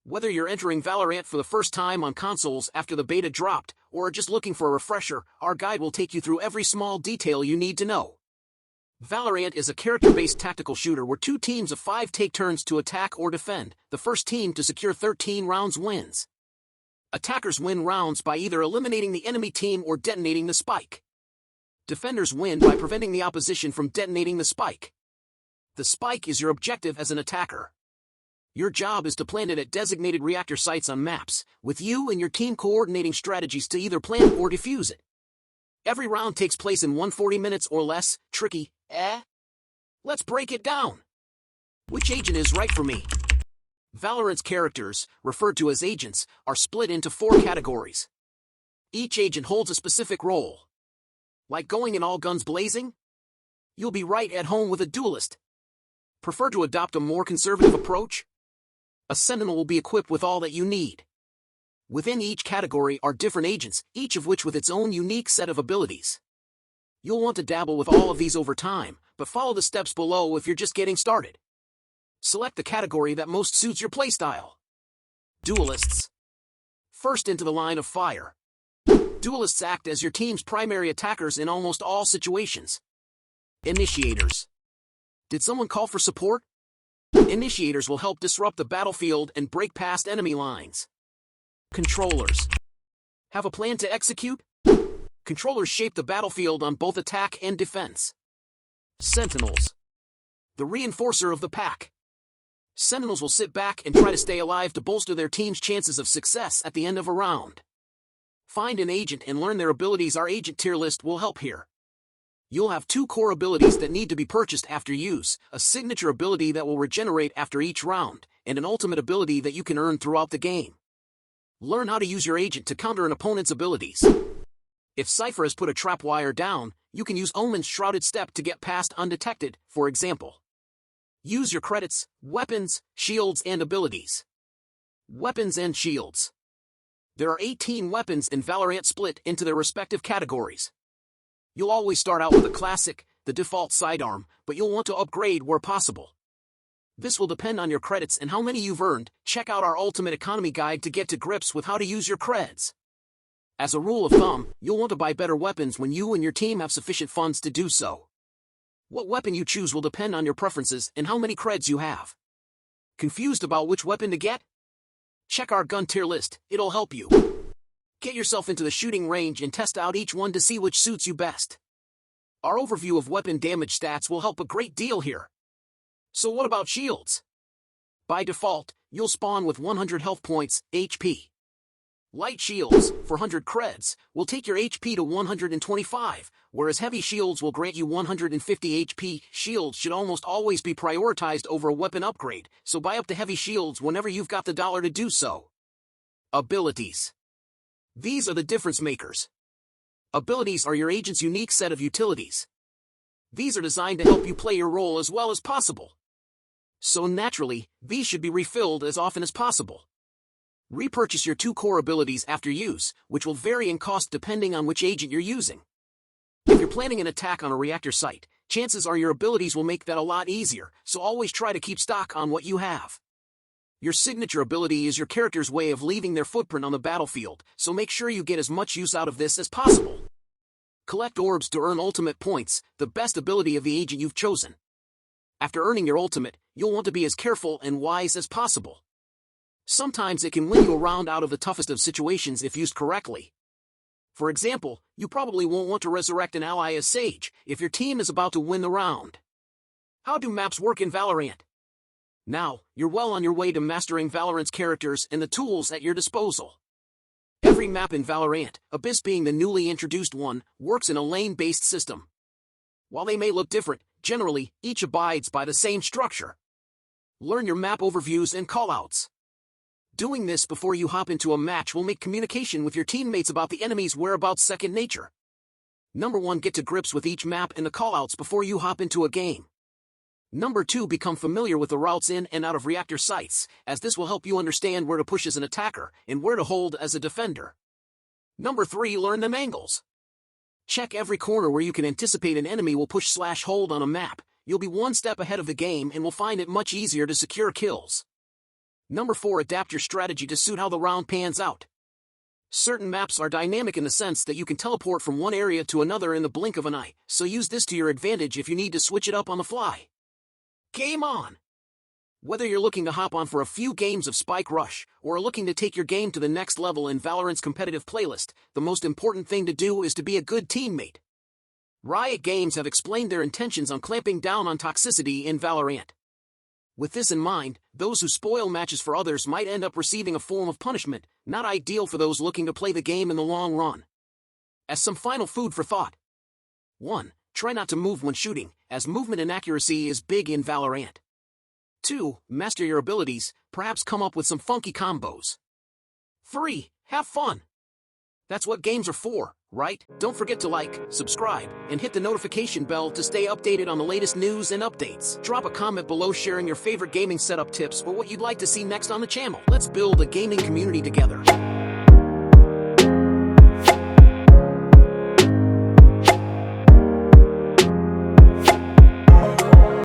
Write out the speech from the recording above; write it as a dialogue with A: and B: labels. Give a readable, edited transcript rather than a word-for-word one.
A: Whether you're entering Valorant for the first time on consoles after the beta dropped, or are just looking for a refresher, our guide will take you through every small detail you need to know. Valorant is a character-based tactical shooter where two teams of 5 take turns to attack or defend. The first team to secure 13 rounds wins. Attackers win rounds by either eliminating the enemy team or detonating the spike. Defenders win by preventing the opposition from detonating the spike. The spike is your objective as an attacker. Your job is to plant it at designated reactor sites on maps, with you and your team coordinating strategies to either plant or defuse it. Every round takes place in 140 minutes or less. Tricky, eh? Let's break it down. Which agent is right for me? Valorant's characters, referred to as agents, are split into 4 categories. Each agent holds a specific role. Like going in all guns blazing? You'll be right at home with a duelist. Prefer to adopt a more conservative approach? A sentinel will be equipped with all that you need. Within each category are different agents, each of which with its own unique set of abilities. You'll want to dabble with all of these over time, but follow the steps below if you're just getting started. Select the category that most suits your playstyle. Duelists. First into the line of fire. Duelists act as your team's primary attackers in almost all situations. Initiators. Did someone call for support? Initiators will help disrupt the battlefield and break past enemy lines. Controllers. Have a plan to execute? Controllers shape the battlefield on both attack and defense. Sentinels. The reinforcer of the pack. Sentinels will sit back and try to stay alive to bolster their team's chances of success at the end of a round. Find an agent and learn their abilities. Our agent tier list will help here. You'll have 2 core abilities that need to be purchased after use, a signature ability that will regenerate after each round, and an ultimate ability that you can earn throughout the game. Learn how to use your agent to counter an opponent's abilities. If Cypher has put a trap wire down, you can use Omen's Shrouded Step to get past undetected, for example. Use your credits, weapons, shields, and abilities. Weapons and shields. There are 18 weapons in Valorant split into their respective categories. You'll always start out with a classic, the default sidearm, but you'll want to upgrade where possible. This will depend on your credits and how many you've earned. Check out our Ultimate Economy Guide to get to grips with how to use your creds. As a rule of thumb, you'll want to buy better weapons when you and your team have sufficient funds to do so. What weapon you choose will depend on your preferences and how many creds you have. Confused about which weapon to get? Check our gun tier list, it'll help you. Get yourself into the shooting range and test out each one to see which suits you best. Our overview of weapon damage stats will help a great deal here. So what about shields? By default, you'll spawn with 100 health points, HP. Light shields, for 100 creds, will take your HP to 125, whereas heavy shields will grant you 150 HP. Shields should almost always be prioritized over a weapon upgrade, so buy up to heavy shields whenever you've got the dollar to do so. Abilities. These are the difference makers. Abilities are your agent's unique set of utilities. These are designed to help you play your role as well as possible. So naturally, these should be refilled as often as possible. Repurchase your 2 core abilities after use, which will vary in cost depending on which agent you're using. If you're planning an attack on a reactor site, chances are your abilities will make that a lot easier, so always try to keep stock on what you have. Your signature ability is your character's way of leaving their footprint on the battlefield, so make sure you get as much use out of this as possible. Collect orbs to earn ultimate points, the best ability of the agent you've chosen. After earning your ultimate, you'll want to be as careful and wise as possible. Sometimes it can win you a round out of the toughest of situations if used correctly. For example, you probably won't want to resurrect an ally as Sage if your team is about to win the round. How do maps work in Valorant? Now, you're well on your way to mastering Valorant's characters and the tools at your disposal. Every map in Valorant, Abyss being the newly introduced one, works in a lane-based system. While they may look different, generally, each abides by the same structure. Learn your map overviews and callouts. Doing this before you hop into a match will make communication with your teammates about the enemy's whereabouts second nature. Number 1, get to grips with each map and the callouts before you hop into a game. Number 2, become familiar with the routes in and out of reactor sites, as this will help you understand where to push as an attacker and where to hold as a defender. Number 3, learn them angles. Check every corner where you can anticipate an enemy will push/hold on a map. You'll be one step ahead of the game and will find it much easier to secure kills. Number 4. Adapt your strategy to suit how the round pans out. Certain maps are dynamic in the sense that you can teleport from one area to another in the blink of an eye, so use this to your advantage if you need to switch it up on the fly. Game on! Whether you're looking to hop on for a few games of Spike Rush, or are looking to take your game to the next level in Valorant's competitive playlist, the most important thing to do is to be a good teammate. Riot Games have explained their intentions on clamping down on toxicity in Valorant. With this in mind, those who spoil matches for others might end up receiving a form of punishment, not ideal for those looking to play the game in the long run. As some final food for thought. 1. Try not to move when shooting, as movement inaccuracy is big in Valorant. 2. Master your abilities, perhaps come up with some funky combos. 3. Have fun. That's what games are for, right? Don't forget to like, subscribe, and hit the notification bell to stay updated on the latest news and updates. Drop a comment below sharing your favorite gaming setup tips or what you'd like to see next on the channel. Let's build a gaming community together.